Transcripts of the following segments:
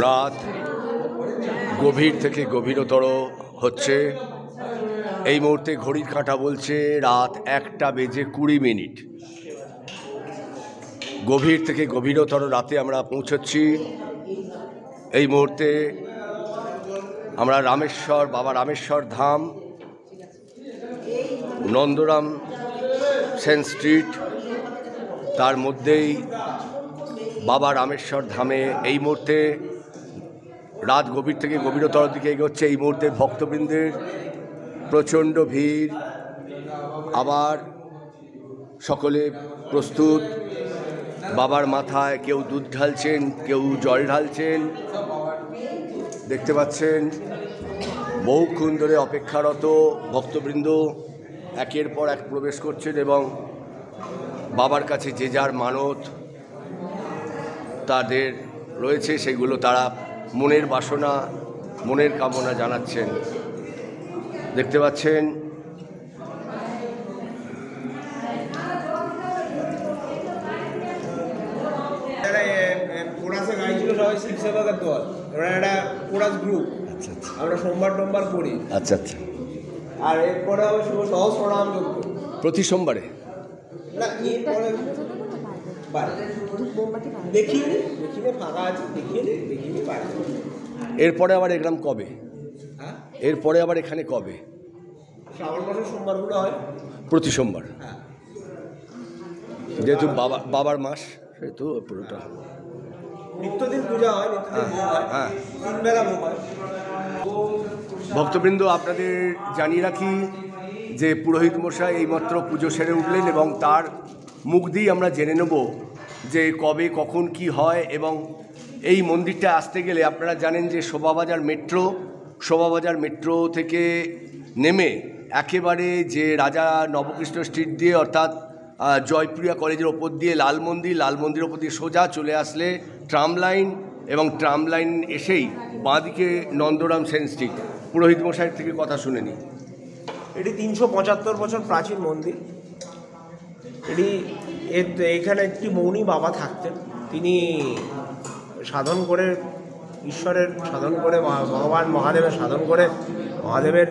রাত গভীর থেকে গভীরতর হচ্ছে। এই মুহূর্তে ঘড়ির কাঁটা বলছে রাত 1:20। গভীর থেকে গভীরতর রাতে আমরা পৌঁছচ্ছি। এই মুহূর্তে আমরা রামেশ্বর, বাবা রামেশ্বর ধাম, নন্দরাম সেন স্ট্রিট, তার মধ্যেই বাবা রামেশ্বর ধামে এই মুহূর্তে রাত গভীর থেকে গভীরতর দিকে এগোচ্ছে। এই মুহূর্তে ভক্তবৃন্দের প্রচণ্ড ভিড়। আবার সকলে প্রস্তুত। বাবার মাথায় কেউ দুধ ঢালছেন, কেউ জল ঢালছেন। দেখতে পাচ্ছেন বহুক্ষণ ধরে অপেক্ষারত ভক্তবৃন্দ একের পর এক প্রবেশ করছেন এবং বাবার কাছে যে যার মানত তাদের রয়েছে সেগুলো তারা মনের বাসনা, মনের কামনা জানাচ্ছেন। দেখতে পাচ্ছেন আমরা সোমবার করি। আচ্ছা আচ্ছা। আর এরপরে হবে শুভ সহস্রনাম যজ্ঞ প্রতি সোমবারে। না, এরপরে দেখিয়ে ফাঁকা আছে, দেখিয়ে পারে। এরপরে আবার এলাম কবে? হ্যাঁ, এরপরে আবার এখানে কবে? শ্রাবণ মাসের সোমবারগুলো হয় প্রতি সোমবার। হ্যাঁ, যেহেতু বাবার মাস সেহেতু পুরোটা নিত্যদিন পূজা হয়, নিত্যদিন ভোগ হয়, হ্যাঁ। 3 বেলা ভোগ হয়। ভক্তবৃন্দ, আপনাদের জানিয়ে রাখি যে পুরোহিত মশাই এইমাত্র পুজো সেরে উঠলেন এবং তার মুখ দিয়েই আমরা জেনে নেব যে কবে কখন কি হয়। এবং এই মন্দিরটা আসতে গেলে আপনারা জানেন যে শোভাবাজার মেট্রো থেকে নেমে একেবারে যে রাজা নবকৃষ্ণ স্ট্রিট দিয়ে অর্থাৎ জয়প্রিয়া কলেজের ওপর দিয়ে লাল মন্দির ওপর দিয়ে সোজা চলে আসলে ট্রাম লাইন, এবং ট্রাম লাইন এসেই বাঁদিকে নন্দরাম সেন স্ট্রিট। পুরোহিত মশাইয়ের থেকে কথা শুনে নিই। এটি 375 বছর প্রাচীন মন্দির। এখানে একটি মৌনী বাবা থাকতেন। তিনি সাধন করে ঈশ্বরের সাধন করে ভগবান মহাদেবের সাধন করে মহাদেবের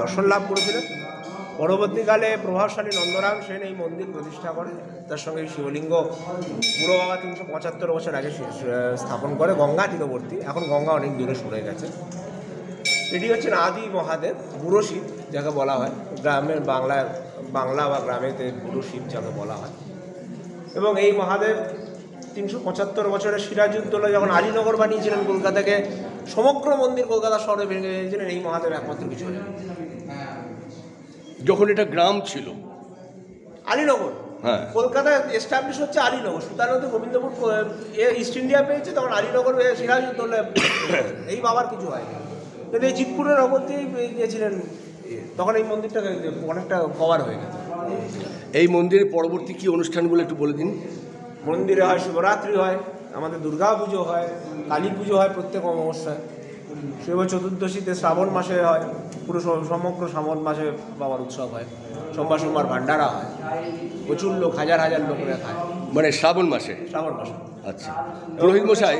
দর্শন লাভ করেছিলেন। পরবর্তীকালে প্রভাবশালী নন্দরাম সেন এই মন্দির প্রতিষ্ঠা করে। তার সঙ্গে শিবলিঙ্গ বুড়ো বাবা 375 বছর আগে স্থাপন করে গঙ্গা তীরবর্তী। এখন গঙ্গা অনেক দূরে সরে গেছে। এটি হচ্ছেন আদি মহাদেব, বুড়ো শিব যাকে বলা হয়। গ্রামের বাংলা বা গ্রামেতে বুড়ো শিব যাকে বলা হয়। এবং এই মহাদেব 375 বছরের সিরাজউদ্দৌলা যখন আলীনগর বানিয়েছিলেন কলকাতাকে, সমগ্র মন্দির কলকাতা শহরে ভেঙে দিয়েছিলেন এই মহাদেব একমাত্র কিছু নেই। যখন এটা গ্রাম ছিল আলীনগর, হ্যাঁ, কলকাতায় এস্টাবলিশ হচ্ছে আলীনগর। সুতানদী গোবিন্দপুর ইস্ট ইন্ডিয়া পেয়েছে, তখন আলীনগর সিরাজউদ্দৌলা। এই বাবার কিছু হয়নি, কিন্তু এই জিতপুরের ওপর দিয়েই গিয়েছিলেন। তখন এই মন্দিরটা অনেকটা কভার হয়ে গেছে। এই মন্দিরের পরবর্তী কি অনুষ্ঠানগুলো একটু বলে দিন। মন্দিরে হয় শিবরাত্রি হয়, আমাদের দুর্গা পুজো হয়, কালী পুজো হয় প্রত্যেক অমাবস্যায়, শিব চতুর্দশীতে শ্রাবণ মাসে হয়, পুরো সমগ্র শ্রাবণ মাসে বাবার উৎসব হয়। সোমবার ভান্ডারা হয়, প্রচুর লোক, হাজার লোকেরা খায়। মানে শ্রাবণ মাসে? শ্রাবণ মাসে। আচ্ছা। পুরোহিত মশাই,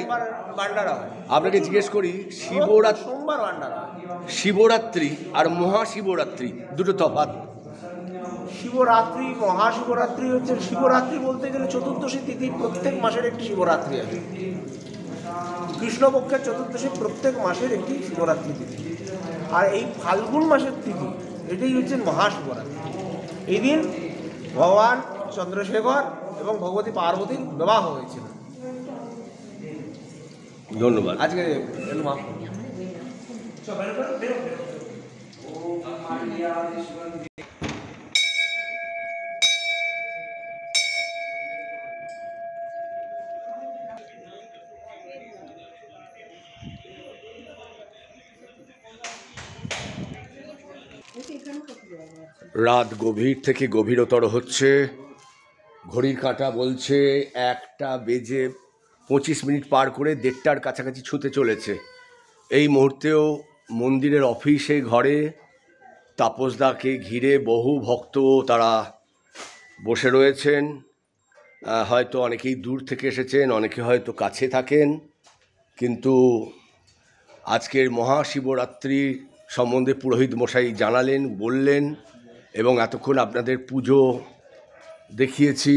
ভান্ডারা হয়। আপনাকে জিজ্ঞেস করি, সোমবার ভান্ডারা হয়। শিবরাত্রি আর মহাশিবরাত্রি দুটো তফাৎ। শিবরাত্রি, মহাশিবরাত্রি হচ্ছে, শিবরাত্রি বলতে গেলে চতুর্দশী তিথি, প্রত্যেক মাসের একটি শিবরাত্রি আছে। কৃষ্ণপক্ষের চতুর্দশী প্রত্যেক মাসের একটি শিবরাত্রি তিথি। আর এই ফাল্গুন মাসের তিথি, এটাই হচ্ছে মহাশিবরাত্রি। এই দিন ভগবান চন্দ্রশেখর এবং ভগবতী পার্বতীর বিবাহ হয়েছিল। ধন্যবাদ। আজকে রাত গভীর থেকে গভীরতর হচ্ছে। ঘড়ির কাঁটা বলছে 1:25 পার করে 1:30টার কাছাকাছি ছুঁতে চলেছে। এই মুহূর্তেও মন্দিরের অফিসে ঘরে তাপসদাকে ঘিরে বহু ভক্ত তারা বসে রয়েছেন। হয়তো অনেকেই দূর থেকে এসেছেন, অনেকে হয়তো কাছে থাকেন। কিন্তু আজকের মহাশিবরাত্রি সম্বন্ধে পুরোহিত মশাই জানালেন, বললেন, এবং এতক্ষণ আপনাদের পুজো দেখিয়েছি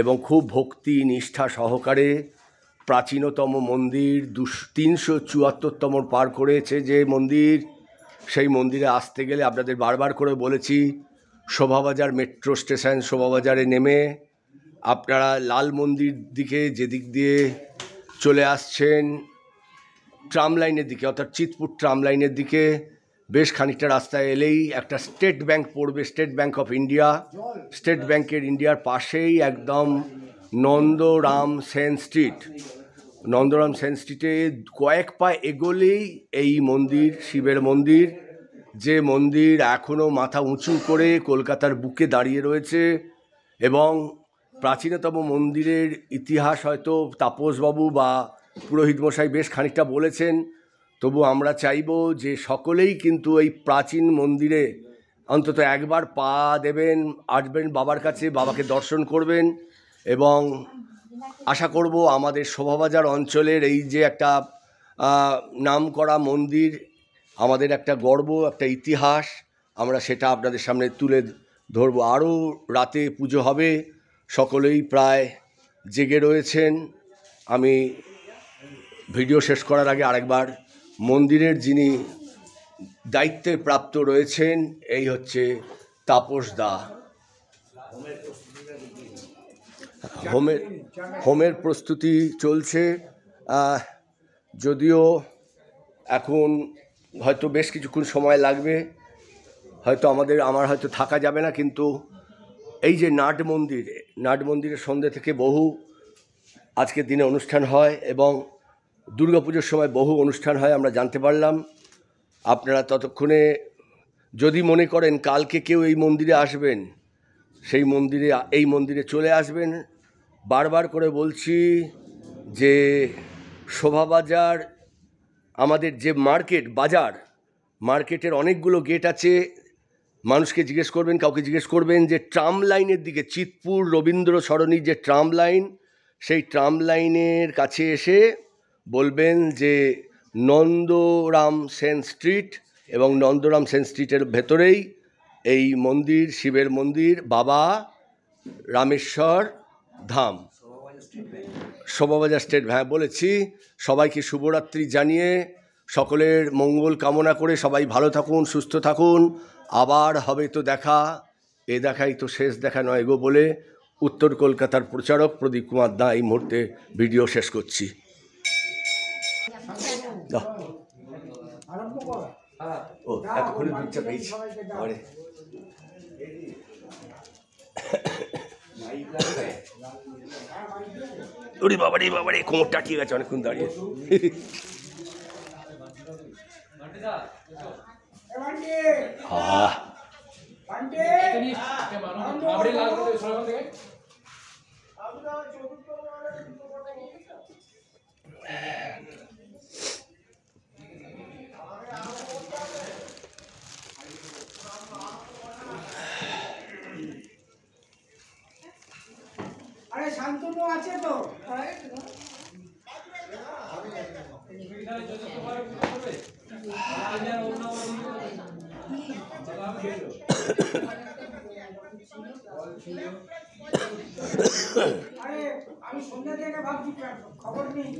এবং খুব ভক্তি নিষ্ঠা সহকারে প্রাচীনতম মন্দির 374তম পার করেছে যে মন্দির, সেই মন্দিরে আসতে গেলে আপনাদের বারবার করে বলেছি শোভাবাজার মেট্রো স্টেশন, শোভাবাজারে নেমে আপনারা লাল মন্দির দিকে যেদিক দিয়ে চলে আসছেন ট্রাম লাইনের দিকে, অর্থাৎ চিতপুর ট্রাম লাইনের দিকে বেশ খানিকটা রাস্তায় এলেই একটা স্টেট ব্যাংক পড়বে, state bank of India. State ব্যাংকের ইন্ডিয়ার পাশেই একদম নন্দরাম সেন স্ট্রিট, নন্দরাম সেন স্ট্রিটে কয়েক পা এগোলেই এই মন্দির, শিবের মন্দির, যে মন্দির এখনও মাথা উঁচু করে কলকাতার বুকে দাঁড়িয়ে রয়েছে। এবং প্রাচীনতম মন্দিরের ইতিহাস হয়তো তাপসবাবু বা পুরোহিত মশাই বেশ খানিকটা বলেছেন, তবু আমরা চাইব যে সকলেই কিন্তু এই প্রাচীন মন্দিরে অন্তত একবার পা দেবেন, আসবেন বাবার কাছে, বাবাকে দর্শন করবেন। এবং আশা করব আমাদের শোভাবাজার অঞ্চলের এই যে একটা নামকরা মন্দির, আমাদের একটা গর্ব, একটা ইতিহাস, আমরা সেটা আপনাদের সামনে তুলে ধরবো। আরও রাতে পুজো হবে, সকলেই প্রায় জেগে রয়েছেন। আমি ভিডিও শেষ করার আগে আরেকবার মন্দিরের যিনি দায়িত্বে প্রাপ্ত রয়েছেন, এই হচ্ছে তাপস দা। হোমের প্রস্তুতি চলছে, যদিও এখন হয়তো বেশ কিছুক্ষণ সময় লাগবে, হয়তো আমার হয়তো থাকা যাবে না, কিন্তু এই যে নাট মন্দিরের সন্ধ্যে থেকে বহু আজকের দিনে অনুষ্ঠান হয় এবং দুর্গাপুজোর সময় বহু অনুষ্ঠান হয়, আমরা জানতে পারলাম। আপনারা ততক্ষণে যদি মনে করেন কালকে কেউ এই মন্দিরে আসবেন, এই মন্দিরে চলে আসবেন। বারবার করে বলছি যে শোভাবাজার আমাদের যে মার্কেটের অনেকগুলো গেট আছে। মানুষকে জিজ্ঞেস করবেন, কাউকে জিজ্ঞেস করবেন যে ট্রাম লাইনের দিকে, চিতপুর রবীন্দ্র সরণির যে ট্রাম লাইন, সেই ট্রাম লাইনের কাছে এসে বলবেন যে নন্দরাম সেন স্ট্রিট, এবং নন্দরাম সেন স্ট্রিটের ভেতরেই এই মন্দির, শিবের মন্দির, বাবা রামেশ্বর ধাম, শোভাবাজার স্টেট। হ্যাঁ বলেছি। সবাইকে শুভরাত্রি জানিয়ে, সকলের মঙ্গল কামনা করে সবাই ভালো থাকুন, সুস্থ থাকুন। আবার হবে তো দেখা, এ দেখাই তো শেষ দেখা নয় গো বলে উত্তর কলকাতার প্রচারক প্রদীপ কুমার দা এই মুহূর্তে ভিডিও শেষ করছি। ও এতক্ষণে দুধটা পেয়েছি। ওরে বাবারে কোমরটা ঠিক আছে, অনেকক্ষণ দাঁড়িয়ে। আরে শান্তনু আছে তো? আরে আমি সন্ধ্যা থেকে ভাবছি খবর নেই।